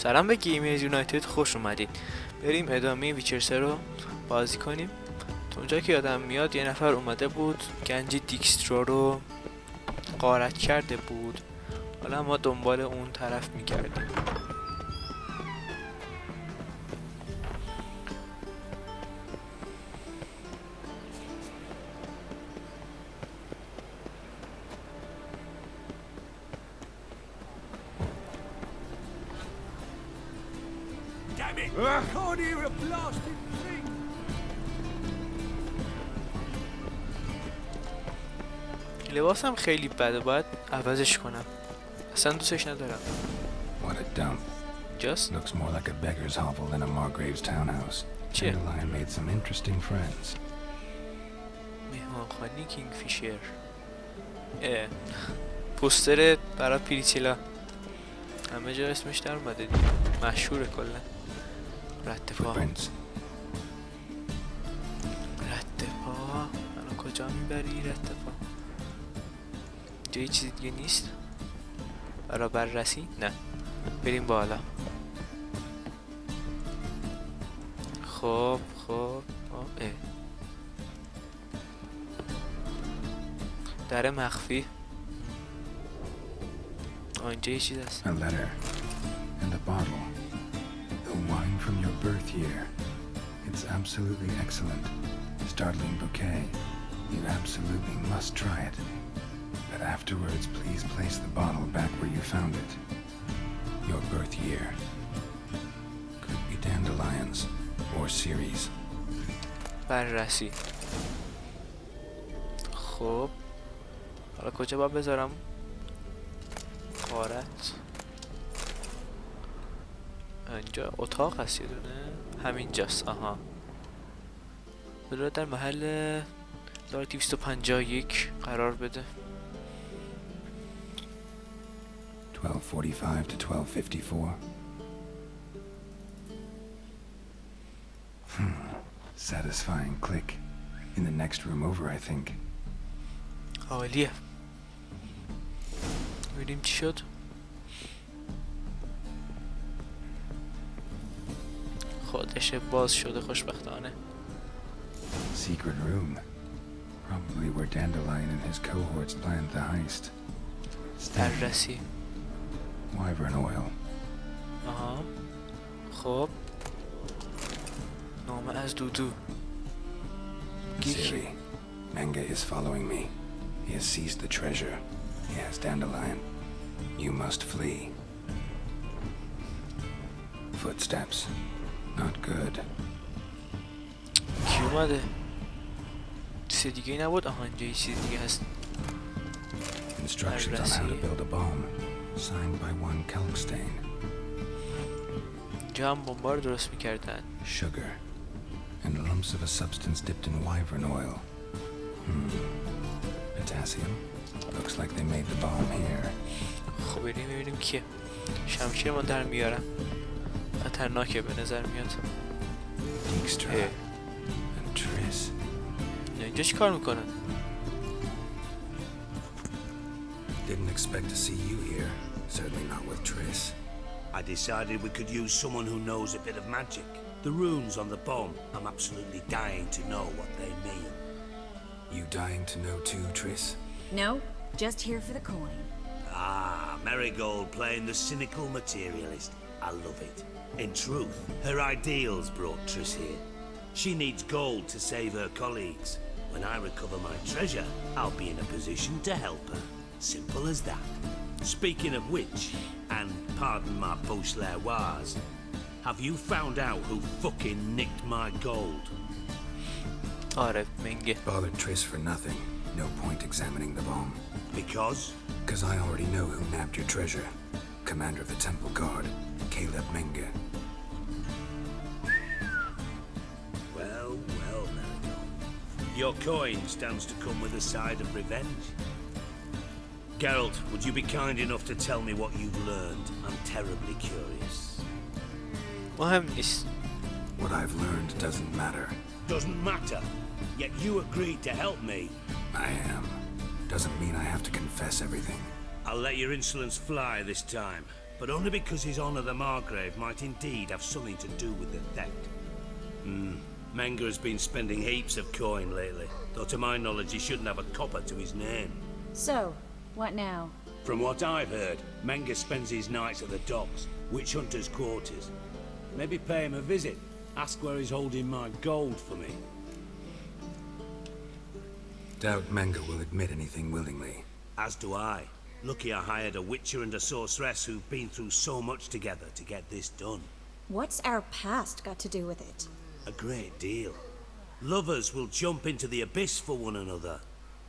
سلام به گیمرز یونایتد، خوش اومدید. بریم ادامه ویچر 3 رو بازی کنیم. تو اونجا که یادم میاد یه نفر اومده بود گنج دیکسترا رو غارت کرده بود. حالا ما دنبال اون طرف میگردیم. لباسم خیلی بده، باید عوضش کنم. اصلا دوستش ندارم. What a dump. Just Looks more like a beggar's hovel than a Margrave's townhouse. چیه؟ Dendelain made some interesting friends. مهمانخانه کینگ فیشر. پوستر برای پریچیلا همه جا اسمش در اومده دیگه، مشهوره کلا. رد پا منو کجا میبری؟ رد پا جایی چیزی دیگه نیست برای بررسی؟ نه، بریم بالا. خب در مخفی آنجا یه چیز هست. A letter and a bottle. The wine from your birth year. It's absolutely excellent. Startling bouquet. You absolutely must try it. But afterwards, please place the bottle back where you found it. Your birth year. Could be dandelions or series. بررسی. خب حالا کجا باید بذارم؟ قارت اینجا اتاق هست یه دونه، همینجاست. آها، بذار در محل 251 قرار بده. 1245 to 1254. Satisfying click. In the next room over, I think. عالیه. ببینیم چی شد. خودش باز شده خوشبختانه. Secret room. Probably where Dendelain and his cohorts planned the heist. بررسی. Wyvern oil. آها. خب نامه از دودو. Siri, Mange is following me. He has seized the treasure. He has Dendelain. You must flee. Footsteps. Not good. کی اومده؟ چیز دیگه نبود؟ آها اینجا یه چیز دیگه هست. Instructions on how to build a bomb. Signed by one Kalkstain. اینجا هم بمبار درست میکردن. Sugar. And lumps of a substance dipped in wyvern oil. Potassium. Looks like they made the bomb here. خب بریم ببینیم کیه. شمشیر ما در میارم. خطرناکه به نظر میاد. Dijkstra and Triss. اینجا چی کار میکنن؟ Didn't expect to see you here. Certainly not with Triss. I decided we could use someone who knows a bit of magic. The runes on the bomb, I'm absolutely dying to know what they mean. You dying to know too, Triss? No, just here for the coin. Ah, Marigold playing the cynical materialist. I love it. In truth, her ideals brought Triss here. She needs gold to save her colleagues. When I recover my treasure, I'll be in a position to help her. Simple as that. Speaking of which, and pardon my post-laroise, have you found out who fucking nicked my gold? آره منگه. Bothered Triss for nothing. No point examining the bomb. Because? Because I already know who nabbed your treasure. Commander of the Temple Guard, Káleb Menge. Well, Marigold. Your coin stands to come with a side of revenge. Geralt, would you be kind enough to tell me what you've learned? I'm terribly curious. مهم نیست. What I've learned doesn't matter. Doesn't matter. Yet you agreed to help me. I am. Doesn't mean I have to confess everything. I'll let your insolence fly this time. but only because his honor the Margrave might indeed have something to do with the theft. Menga has been spending heaps of coin lately, though to my knowledge he shouldn't have a copper to his name. So, what now? From what I've heard, Menga spends his nights at the docks, witch hunters' quarters. Maybe pay him a visit, ask where he's holding my gold for me. Doubt Menga will admit anything willingly. As do I. Lucky I hired a witcher and a sorceress who've been through so much together to get this done. What's our past got to do with it? A great deal. Lovers will jump into the abyss for one another.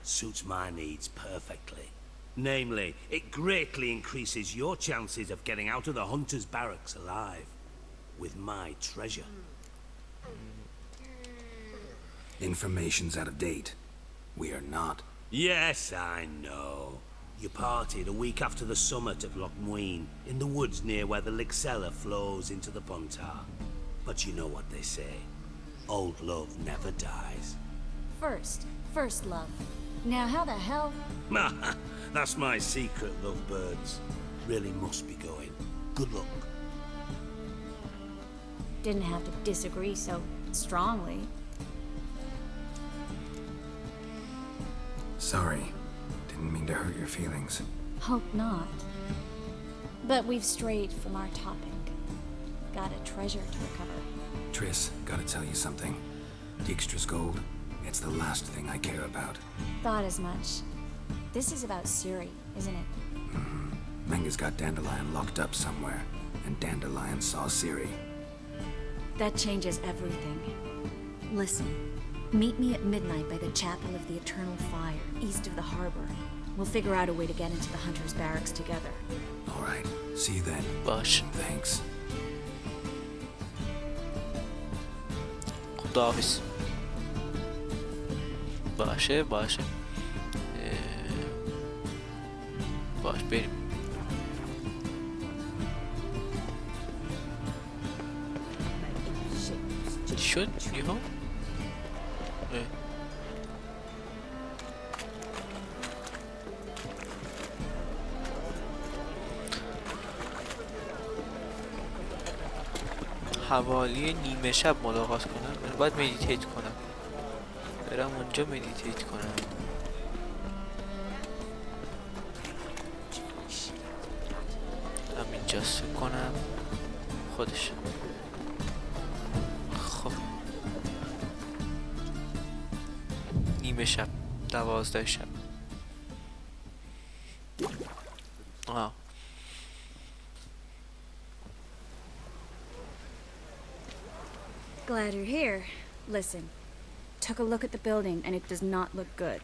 Suits my needs perfectly. Namely, it greatly increases your chances of getting out of the hunter's barracks alive. With my treasure. Information's out of date. We are not. Yes, I know. You parted a week after the summit of Loch Muin, in the woods near where the Lixella flows into the Pontar. But you know what they say. Old love never dies. First love. Now how the hell? That's my secret, lovebirds. Really must be going. Good luck. Didn't have to disagree so strongly. Sorry. Didn't mean to hurt your feelings. Hope not. But we've strayed from our topic. Got a treasure to recover. Triss, gotta tell you something. Dijkstra's gold, it's the last thing I care about. Thought as much. This is about Ciri, isn't it? Menga's got Dendalion locked up somewhere, and Dendalion saw Ciri. That changes everything. Listen, meet me at midnight by the Chapel of the Eternal Fire, east of the harbor. We'll figure out a way to get into the Hunter's Barracks together. All right, see you then. باش. Thanks. خداحافظ. باشه باشه. باش بریم. چی شد یهو؟ حوالی نیمه شب ملاقات کنم. من باید مدیتیت کنم. برم اونجا مدیتیت کنم. همینجا سو کنم. خودش. خب. نیمه شب. 12 شب. آه. Glad you're here. Listen, took a look at the building and it does not look good.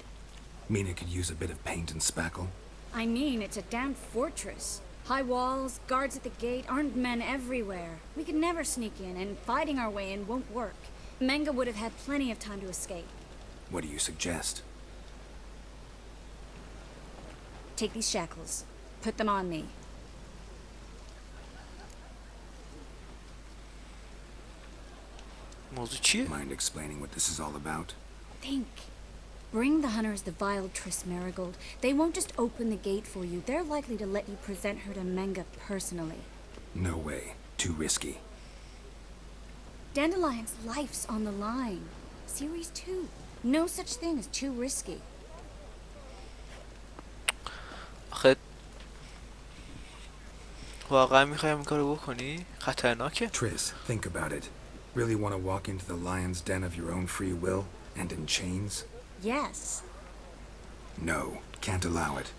Mean it could use a bit of paint and spackle? I mean, it's a damn fortress. High walls, guards at the gate, armed men everywhere. We could never sneak in, and fighting our way in won't work. Menga would have had plenty of time to escape. What do you suggest? Take these shackles. Put them on me. موضوع چیه؟ Mind explaining what this is all about? Think. Bring the hunters the vile Triss Marigold. They won't just open the gate for you. They're likely to let you present her to Menga personally. No way. Too risky. Dandelion's life's on the line. Series 2. No such thing as too risky. آخه واقعا میخوایم این کارو بکنی؟ خطرناکه؟ Triss, think about it. Really want to walk into the lion's den of your own free will, and in chains? Yes. No, can't allow it.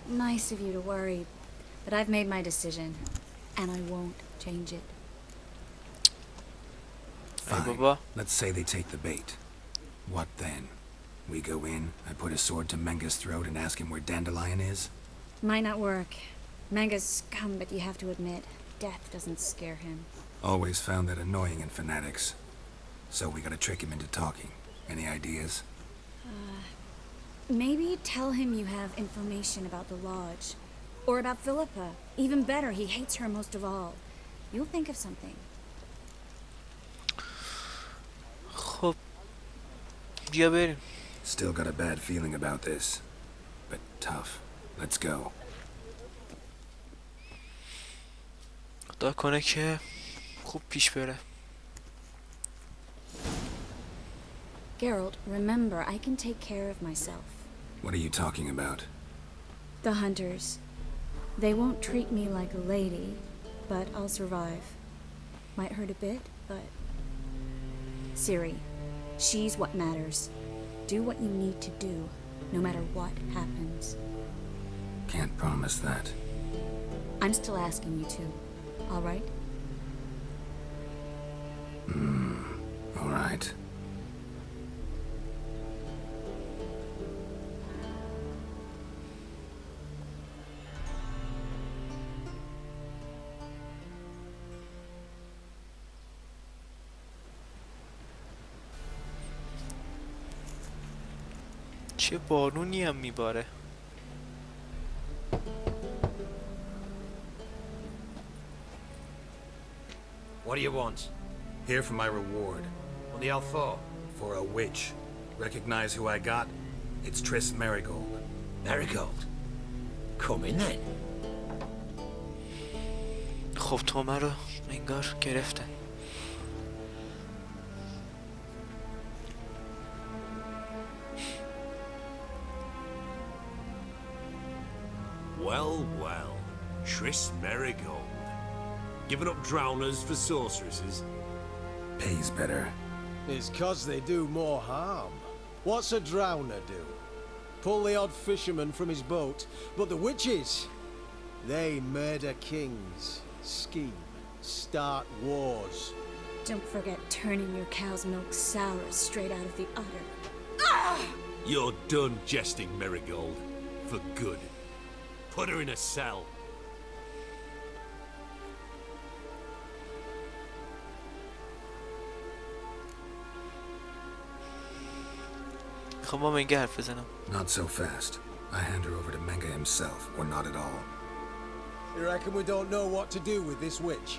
Nice of you to worry, but I've made my decision, and I won't change it. Fine. Let's say they take the bait. What then? We go in, I put a sword to Menga's throat and ask him where Dendalion is? Might not work. Menga's scum, but you have to admit, death doesn't scare him. Always found that annoying in fanatics. So we gotta trick him into talking. Any ideas? Maybe tell him you have information about the lodge. Or about Philippa. Even better, he hates her most of all. You'll think of something. خب بیا بریم. Still got a bad feeling about this. But tough. Let's go. خدا کنه که خوب پیش بره. Geralt, remember, I can take care of myself. What are you talking about? The hunters. They won't treat me like a lady, but I'll survive. Might hurt a bit, but... Ciri, she's what matters. Do what you need to do, no matter what happens. Can't promise that. I'm still asking you to, all right? All right. چه بارونی هم میباره. What do you want? Here for my reward. What the hell for? For a witch. Recognize who I got? It's Triss Merigold. Marigold. Come in then. خب تو من رو انگار گرفتن. Well, well. Triss Merigold. Giving up drowners for sorceresses? Pays better. It's 'cause they do more harm. What's a drowner do? Pull the odd fisherman from his boat. But the witches, they murder kings, scheme, start wars. Don't forget turning your cow's milk sour straight out of the udder. You're done jesting, Merigold. For good. Put her in a cell. خب با منگه حرف بزنم. Not so fast. I hand her over to Menga himself, or not at all. You reckon we don't know what to do with this witch?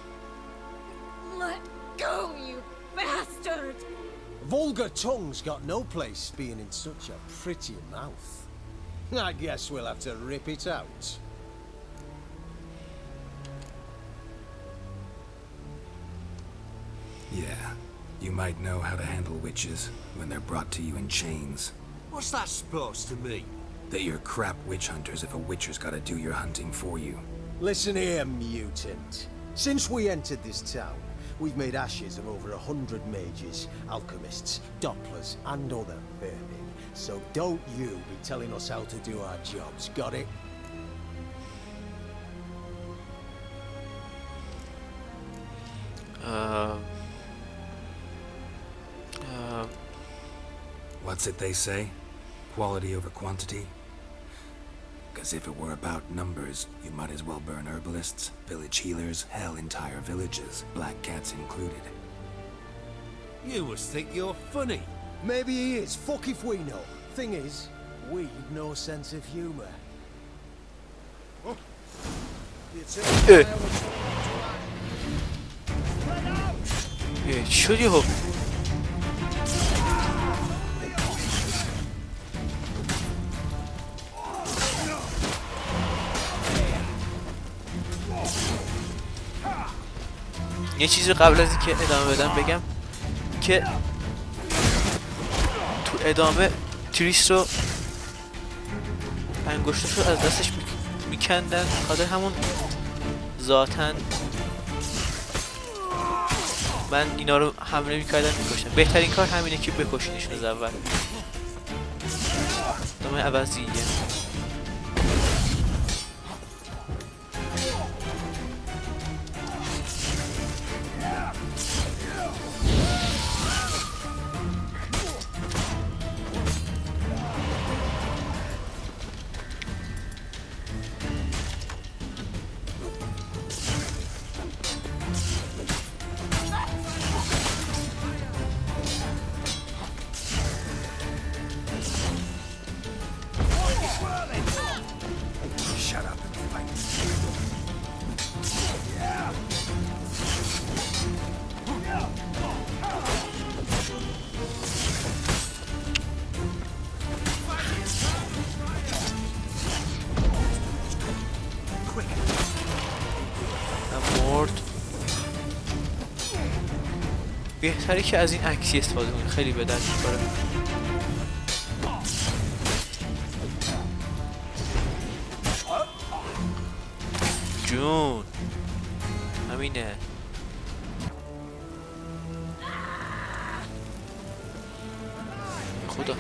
Let go, you bastard! Vulgar tongue's got no place being in such a pretty mouth. I guess we'll have to rip it out. Yeah. You might know how to handle witches when they're brought to you in chains. What's that supposed to mean? That you're crap witch hunters if a witcher's gotta do your hunting for you. Listen here, mutant. Since we entered this town, we've made ashes of over 100 mages, alchemists, dopplers, and other vermin. So don't you be telling us how to do our jobs, got it? What's it they say? Quality over quantity? 'Cause if it were about numbers, you might as well burn herbalists, village healers, hell, entire villages, black cats included. You must think you're funny. Maybe he is. Fuck if we know. Thing is, we've no sense of humor. چی شد یهو؟ یه چیزی قبل از اینکه ادامه بدم بگم که تو ادامه تریس رو انگشتش رو از دستش میکندن خاطر همون ذاتن من اینا رو حمله میکردم میکشتم. بهترین کار همینه که بکشینشون از اول. ادامه عوضیه. بهتره که از این عکسی استفاده کنید، خیلی به درد می‌خوره. جون همینه. خدا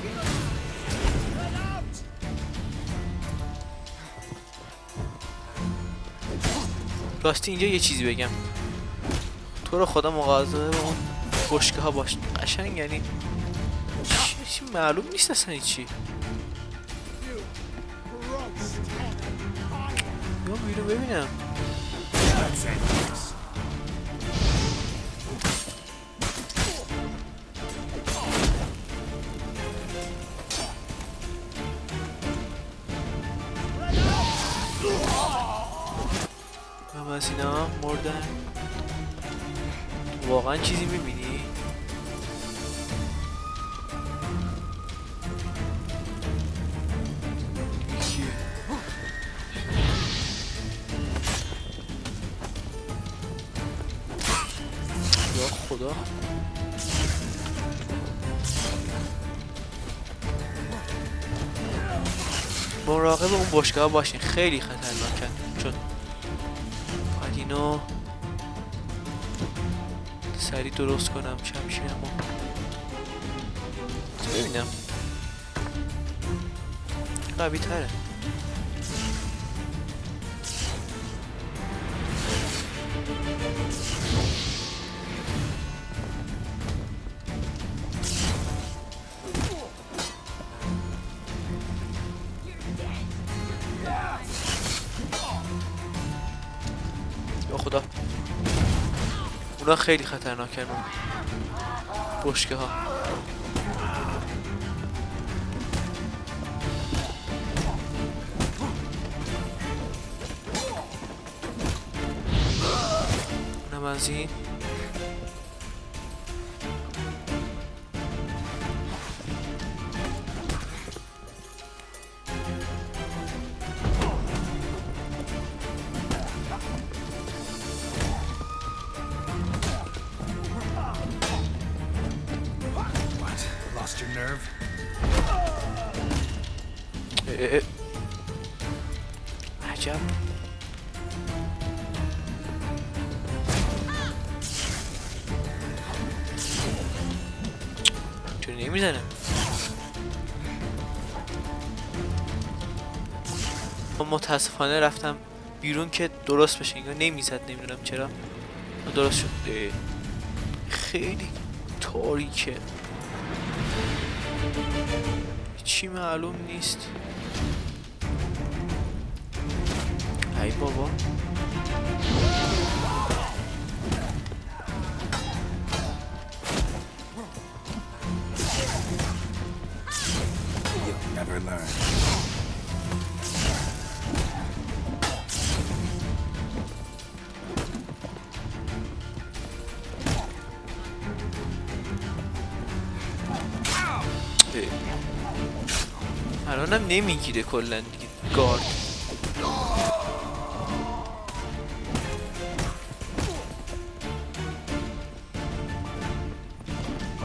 راستی اینجا یه چیزی بگم، تو رو خدا مواظب با اون بشکه ها باش. قشنگ یعنی چی معلوم نیست اصلا چی. یا بیرون ببینم. هم از اینا مردن. واقعا چیزی میبینی؟ یا خدا مراقب اون بشکه‌ها باشین، خیلی خطرناکن. چون باید اینو سریع درست کنم شمشیرمو. ببینم قوی تره. یا خدا اونا خیلی خطرناکن اون بشکه ها. اونم از این. عجب چون نمیزنه. متاسفانه رفتم بیرون که درست بشه، انگار نمیزد، نمیدونم چرا درست شد. خیلی تاریکه، چی معلوم نیست. ای بابا You'll never learn. الانم نمیگیره کلا دیگه. گارد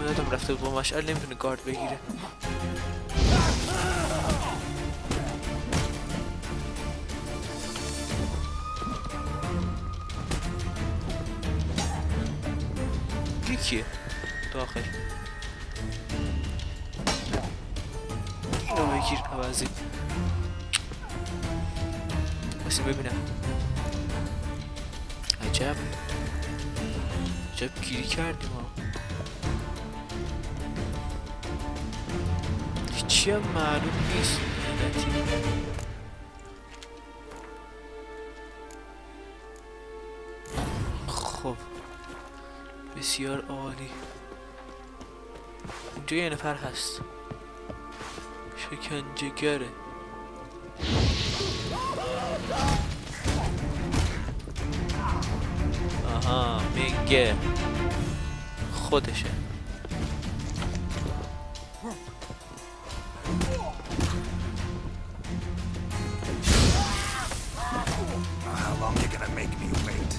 یادم رفته با مشعل نمیتونه گارد بگیره. یکیه داخل اینو بگیر عوضی. بسی ببینم. عجب گیری کردیم ها. هیچی هم معلوم نیست. خب بسیار عالی. اینجا یه نفر هست، شکنجه‌گره. آها منگه خودشه. How long you gonna make me wait?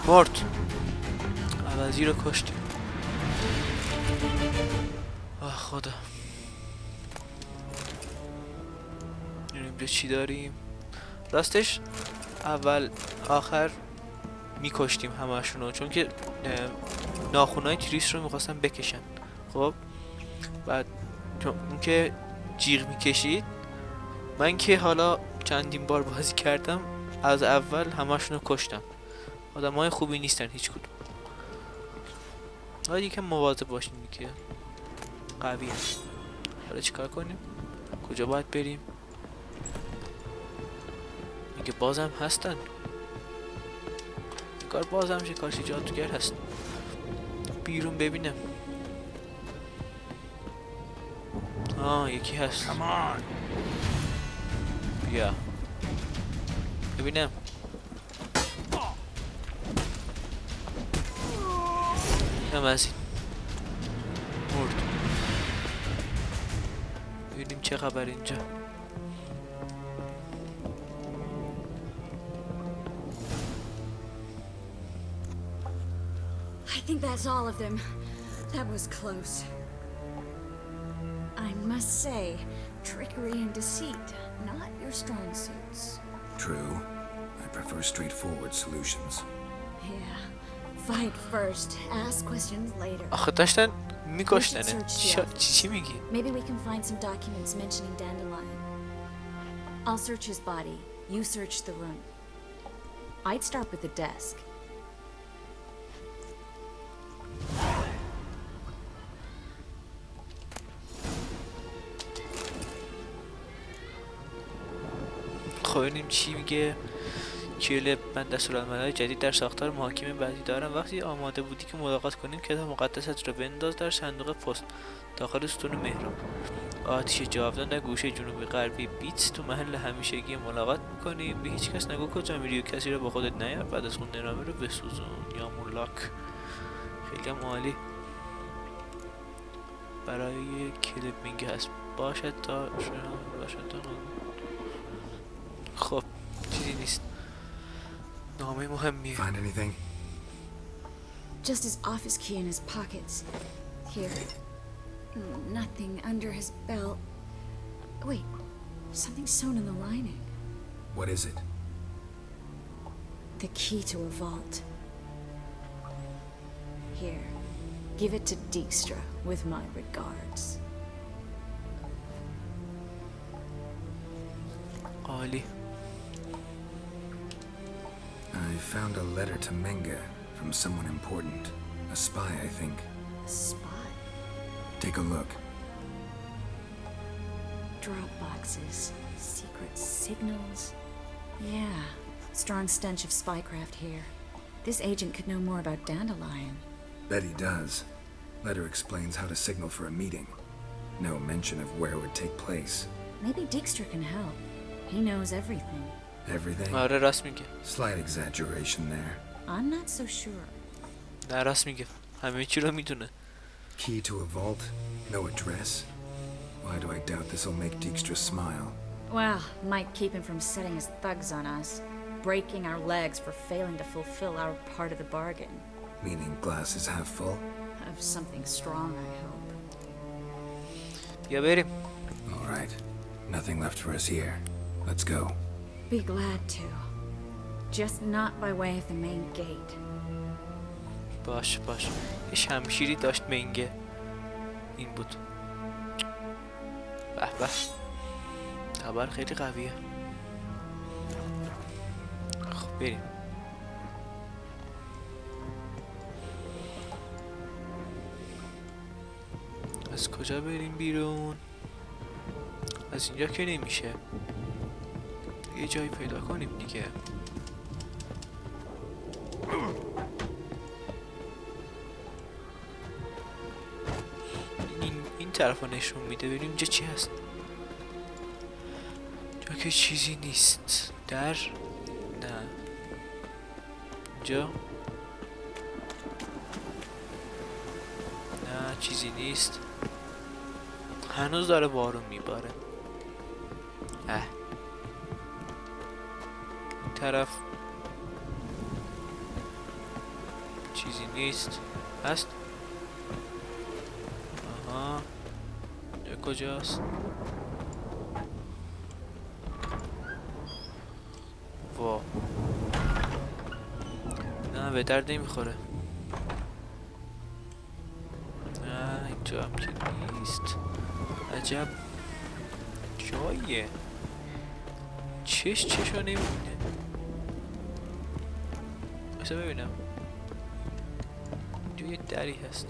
مرد. عوضی رو کشتیم. آه خدا. اینجا چی داریم؟ راستش اول آخر میکشتیم همشونو، چون که ناخونای تریس رو میخواستم بکشن. خب بعد چون اون که جیغ میکشید، من که حالا چندین بار بازی کردم از اول همشونو کشتم. آدمای خوبی نیستن هیچ کدوم. حالا یکم مواظب باشین که قوی هست. حالا چیکار کنیم؟ کجا باید بریم؟ میگه بازم هستن. انگار بازم شکارچی جادوگر هست. بیرون ببینم. یکی هست. بیا ببینم. هم از این مرد. ببینیم چه خبر اینجا. I think that's all of them. That was close. I must say, trickery and deceit, not your strong suits. True. I prefer straightforward solutions. Yeah. Fight first, ask questions later. آخه داشتن میکشتنه. چی میگی؟ Maybe we can find some documents mentioning Dendalain. I'll search his body. You search the room. I'd start with the desk. خب ببینیم چی میگه. کالب: من دستورالعمل‌های جدید در ساختار محاکمه بعدی دارم. وقتی آماده بودی که ملاقات کنیم کتاب مقدست را بنداز در صندوق پست داخل ستون محراب. آتیش جاودان در گوشه جنوبی غربی بیتس تو محل همیشگی ملاقات میکنیم. به هیچ کس نگو کجا میری و کسی رو با خودت نیار. بعد از خوندن نامه رو بسوزون یا مولاک. خیلی هم عالی. برای کالب منگه هست. باشد تا خب چیزی نیست. نامه مهمیه. Find anything? Just his office key in his pockets. Here. Nothing under his belt. Wait, something sewn in the lining. What is it? The key to a vault. Here, give it to Dijkstra with my regards. عالی. I found a letter to Menga from someone important. A spy, I think. A spy? Take a look. Drop boxes, secret signals. Yeah, strong stench of spycraft here. This agent could know more about Dendalain. Bet he does. Letter explains how to signal for a meeting. No mention of where it would take place. Maybe Dijkstra can help. He knows everything. Everything? آره راست میگه. Slight exaggeration there. I'm not so sure. نه راست میگه. همه چی رو میدونه. Key to a vault? No address? Why do I doubt this'll make Dijkstra smile? Well, might keep him from setting his thugs on us. Breaking our legs for failing to fulfill our part of the bargain. Meaning glass is half full? Of something strong, I hope. بیا بریم. All right. Nothing left for us here. Let's go. Be glad to. Just not by way of the main gate. باش. یه شمشیری داشت منگه. این بود. به. خبر خیلی قویه. خب بریم. از کجا بریم بیرون؟ از اینجا که نمیشه. یه جایی پیدا کنیم دیگه. این طرف رو نشون میده. ببینیم اینجا چی هست. جا که چیزی نیست. در نه اینجا نه چیزی نیست. هنوز داره بارون میباره. این طرف نیست. هست؟ آها کجاست؟ وا نه به درد نمیخوره. نه اینجا هم که نیست. عجب جاییه. چشو نمیبینه. اصلا ببینم اینجا یه دری هست.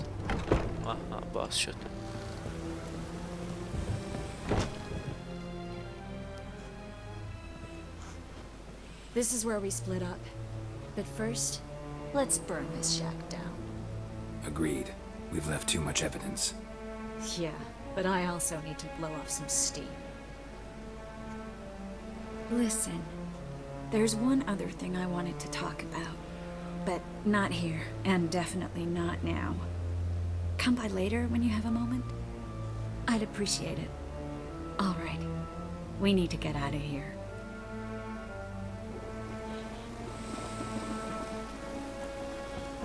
آها باز شد. This is where we split up. But first, let's burn this shack down. Agreed. We've left too much evidence. Yeah, but I also need to blow off some steam. Listen, there's one other thing I wanted to talk about. But not here, and definitely not now. Come by later when you have a moment. I'd appreciate it. All right. We need to get out of here.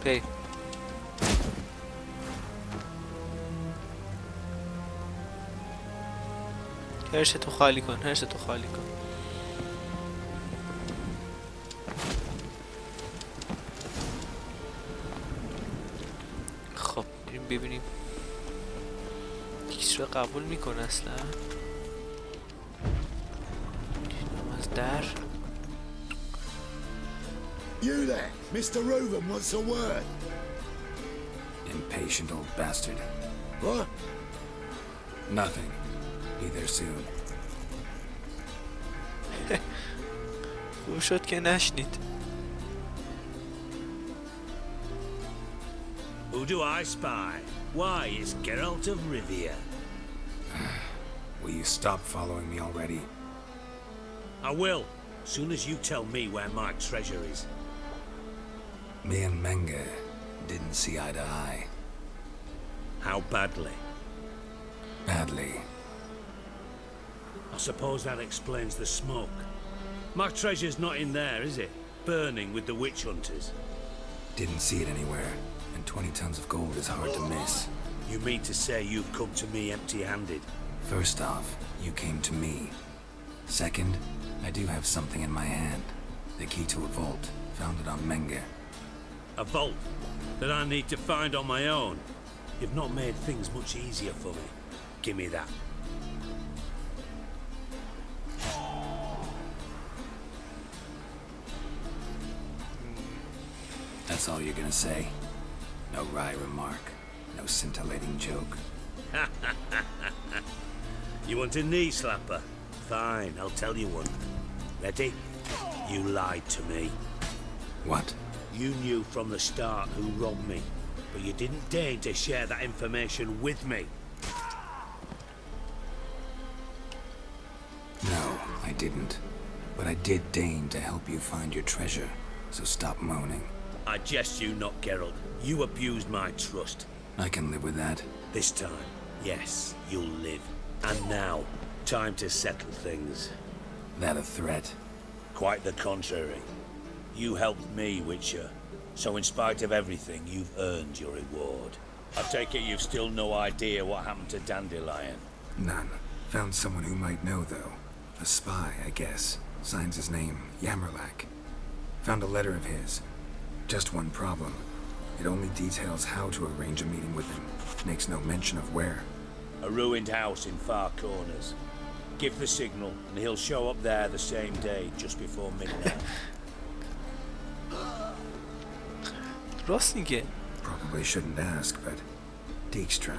پی هرشتو خالی کن. خب بریم ببینیم کیس رو قبول میکنه اصلا. از در You there, Mr. Reuben wants a word. Impatient old bastard. What? Nothing. Be there soon. خوب شد که نشنید. Who do I spy? Why, it's Geralt of Rivia. Will you stop following me already? I will, soon as you tell me where my treasure is. Me and Menga didn't see eye to eye. How badly? Badly. I suppose that explains the smoke. My treasure's not in there, is it? Burning with the witch hunters. Didn't see it anywhere, and 20 tons of gold is hard to miss. You mean to say you've come to me empty-handed? First off, you came to me. Second, I do have something in my hand. The key to a vault, found it on Menga. A vault that I need to find on my own. You've not made things much easier for me. Give me that. That's all you're gonna say? No wry remark, no scintillating joke. You want a knee slapper? Fine, I'll tell you one. Ready? You lied to me. What? You knew from the start who robbed me, but you didn't deign to share that information with me. No, I didn't. But I did deign to help you find your treasure, so stop moaning. I jest you not, Geralt. You abused my trust. I can live with that. This time, yes, you'll live. And now, time to settle things. That a threat? Quite the contrary. You helped me, Witcher. So in spite of everything, you've earned your reward. I take it you've still no idea what happened to Dendlain. None. Found someone who might know, though. A spy, I guess. Signs his name, Yamerlak. Found a letter of his. Just one problem. It only details how to arrange a meeting with him. Makes no mention of where. A ruined house in Far Corners. Give the signal, and he'll show up there the same day, just before midnight. راست میگه. Probably shouldn't ask, but... Dijkstra,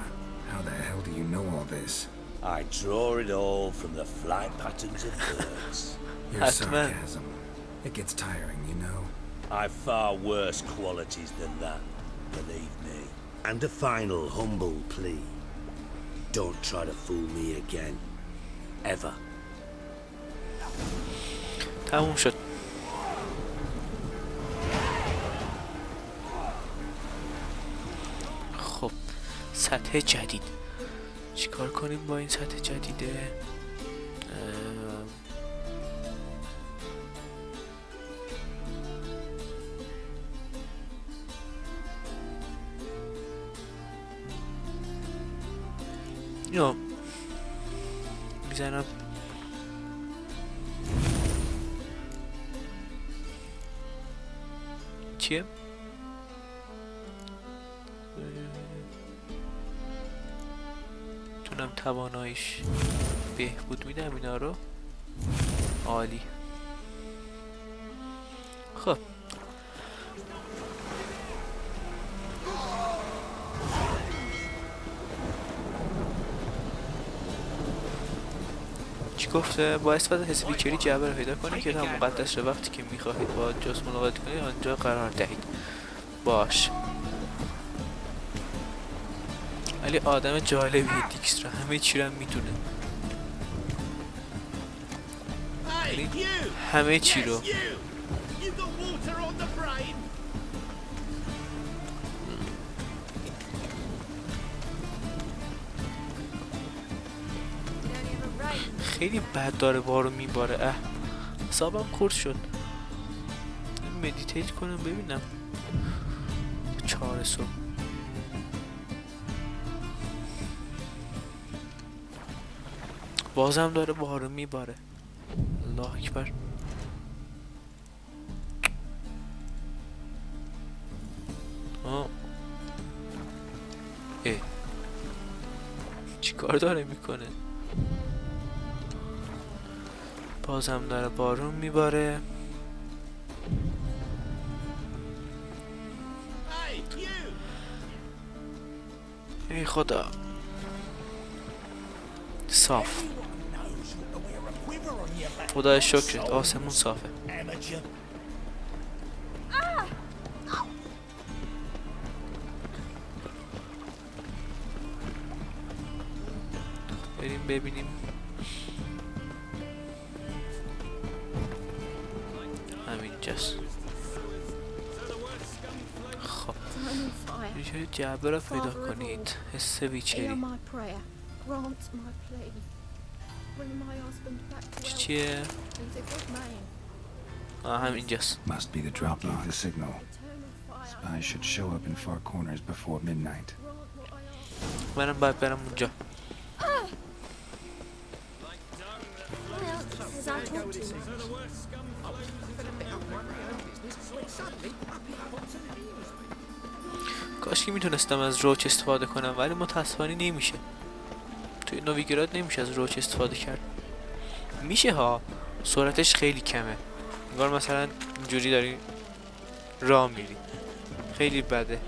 how the hell do you know all this? I draw it all from the flight patterns of birds. Your sarcasm. It gets tiring, you know. I've far worse qualities than that, believe me. And a final humble plea. Don't try to fool me again. Ever. تموم شد. خب سطح جدید چیکار کنیم با این سطح جدیده؟ اینو میزنم. چیه؟ تونم تواناییش بهبود میدم اینا رو. عالی. خب چی گفته؟ با استفاده از حس ویچری جعبه را پیدا کنید که تا مقدس را وقتی که میخواهید با جاس ملاقات کنید آنجا قرار دهید. باش. ولی آدم جالبیه دیکسترا، همه چی رو میدونه. همه چی رو. خیلی بد داره بارو میباره. حسابم خورد شد. مدیتیت کنم ببینم 4 صبح. بازم داره بارو میباره. الله اکبر. چی کار داره میکنه؟ بازم داره بارون میباره. ای خدا. صاف. خدای شکرت آسمون صافه. بریم ببینیم. همینجاست. خب اینجا جعبه را پیدا کنید. حس ویچری. چیه؟ همینجاست. Must be the dropping of the signal. Spies should show up in far corners before midnight. منم باید برم اونجا. کاش که میتونستم از روچ استفاده کنم ولی متاسفانه نمیشه. توی نویگراد نمیشه از روچ استفاده کرد. میشه ها، سرعتش خیلی کمه. انگار مثلا اینجوری داری راه میری. خیلی بده.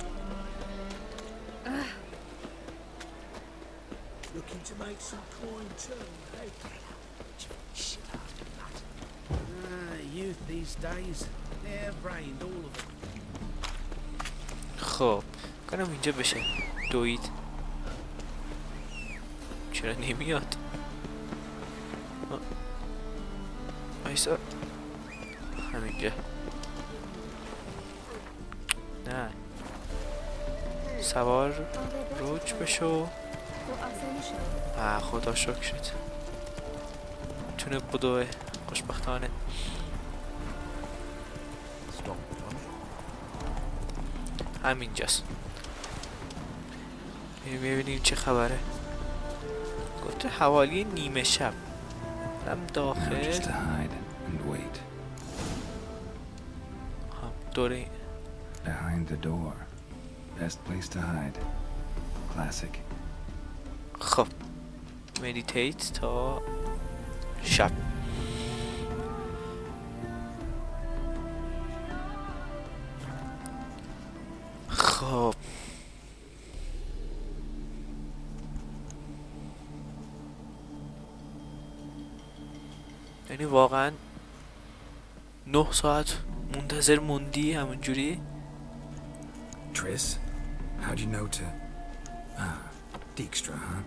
خب کنم اینجا بشه دوید. چرا نمیاد؟ ایسا همینجا. نه سوار روج بشو. خدا شکرت. تونه بدوه خوشبختانه. همینجاست. ببینیم چه خبره. گفته حوالی نیمه شب. هم داخل دوره Behind the door. Best place to hide. Classic. خب مدیتیت تا شب. خب یعنی واقعا 9 ساعت منتظر موندی همونجوری؟ Triss, how'd you know to... Dijkstra, huh?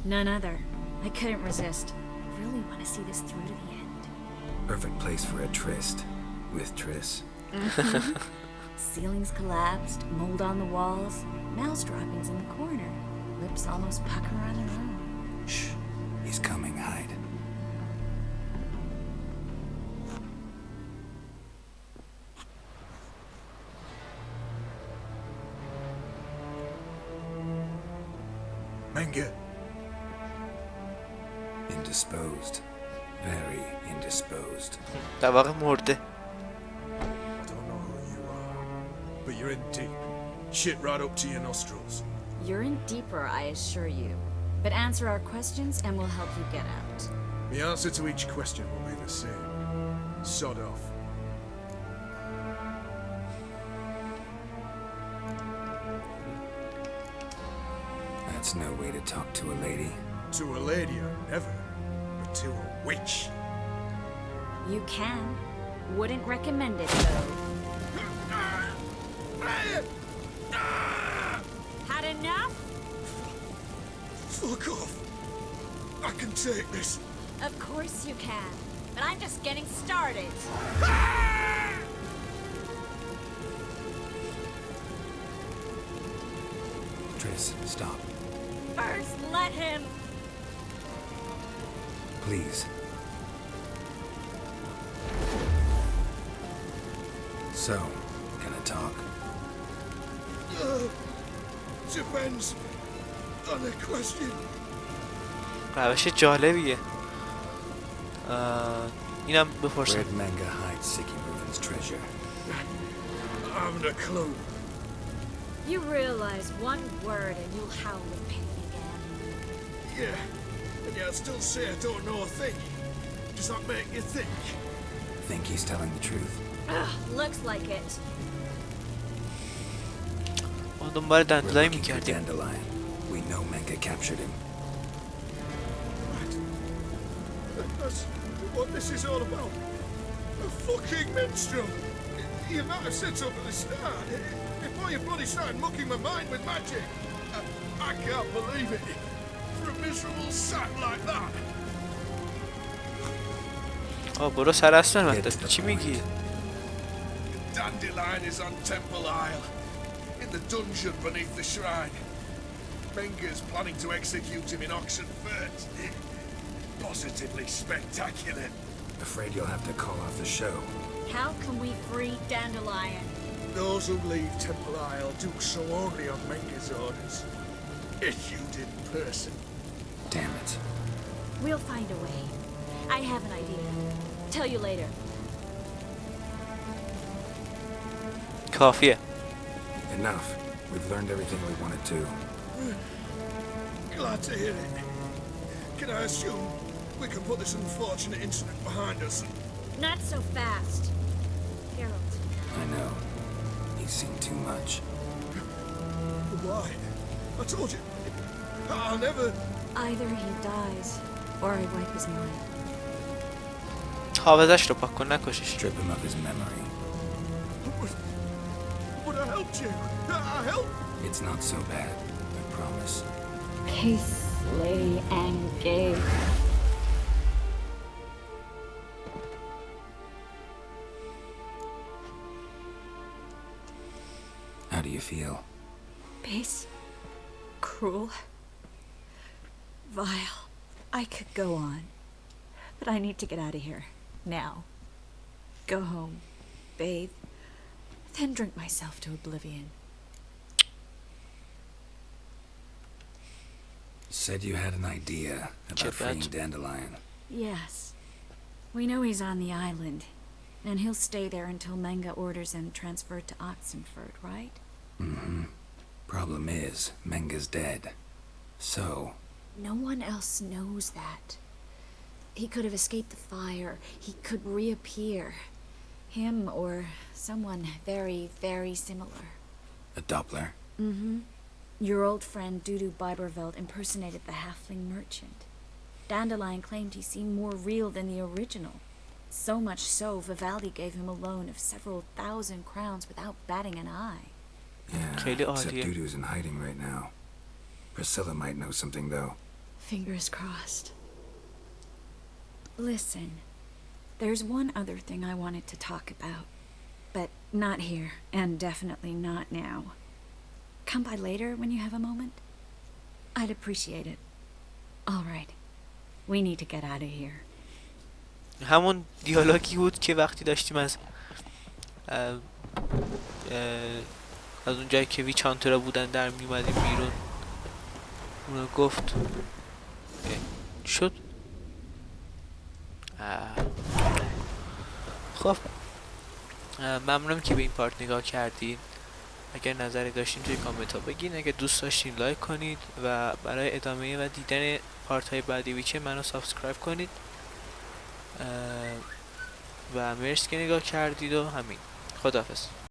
None other. I couldn't resist. Really want to see this through to the end. Perfect place for a tryst. With Triss. Ceilings collapsed, mold on the walls, mouse droppings in the corner. Lips almost pucker on their own. Shh. He's coming, hide. Menga, Indisposed. Very indisposed. در واقع مرده. I don't know who you are, but you're in deep. Shit right up to your nostrils. You're in deeper, I assure you. But answer our questions and we'll help you get out. The answer to each question will be the same. Sod off. That's no way to talk to a lady. To a lady, I never. But to a witch. You can. Wouldn't recommend it, though. Had enough? Fuck off. I can take this. Of course you can. But I'm just getting started. Tris, stop. First, let him. Please. So, gonna talk? Depends on the question. روش جالبیه. اینم بپرسم. Where'd Mange hide Sicky Moving's treasure? I haven't a clue. You realize one word and you'll howl with pain again. Yeah, and yet I still say I don't know a thing. Does that make you think? Think he's telling the truth? Ugh, looks like it. ما دنبال We're دندلاین looking for میکردیم. Dendelain. We know Mange captured him. Right. That's what this is all about. A fucking minstrel. You might have said so at the start. Before you bloody started mucking my mind with magic. I can't believe it. For a miserable sap like that. برو سر اصل Get to مطلب the چی point. میگی؟ Dendelain is on Temple Isle. In the dungeon beneath the shrine. Menge's planning to execute him in Oxenfurt. Positively spectacular. Afraid you'll have to call off the show. How can we free Dendelain? Those who leave Temple Isle do so only on Menge's orders. Issued in person. Damn it. We'll find a way. I have an idea. Tell you later. کافیه. Enough. We've learned everything we wanted to. Glad to hear it. Can I assume we can put this unfortunate incident behind us? Not so fast. Harold. I know. He's seen too much. Why? I told you. I'll never... Either he dies, or I wipe his mind. حافظش رو پاک کن نکشش. Strip him of his memory. But I helped you. I helped. It's not so bad. I promise. Case Lady Ange. How do you feel? Base. Cruel. Vile. I could go on. But I need to get out of here. Now. Go home. Bathe. Then drink myself to oblivion. Said you had an idea about Chip freeing that. Dendelain. Yes. We know he's on the island. And he'll stay there until Menga orders him transferred to Oxenfurt, right? Mm-hmm. Problem is, Menge's dead. So, No one else knows that. He could have escaped the fire. He could reappear. Him or someone very, very similar. a Doppler. Mm-hmm. Your old friend Dudu Biberveld impersonated the halfling merchant. Dendelain claimed he seemed more real than the original. So much so, Vivaldi gave him a loan of several thousand crowns without batting an eye. Yeah, خیلی except عالیه. Dudu's in hiding right now. Priscilla might know something though. Fingers crossed. Listen, there's one other thing I wanted to talk about. But not here, and definitely not now. Come by later when you have a moment? I'd appreciate it. All right. We need to get out of here. همون دیالوگی بود که وقتی داشتیم از اون جایی که ویچانترا بودن در میومدیم بیرون اونو گفت شد خب ممنونم که به این پارت نگاه کردین. اگر نظری داشتین توی کامنت ها بگین. اگر دوست داشتین لایک کنید و برای ادامه و دیدن پارت های بعدی ویچر منو سابسکرایب کنید و مرسی که نگاه کردید و همین. خداحافظ.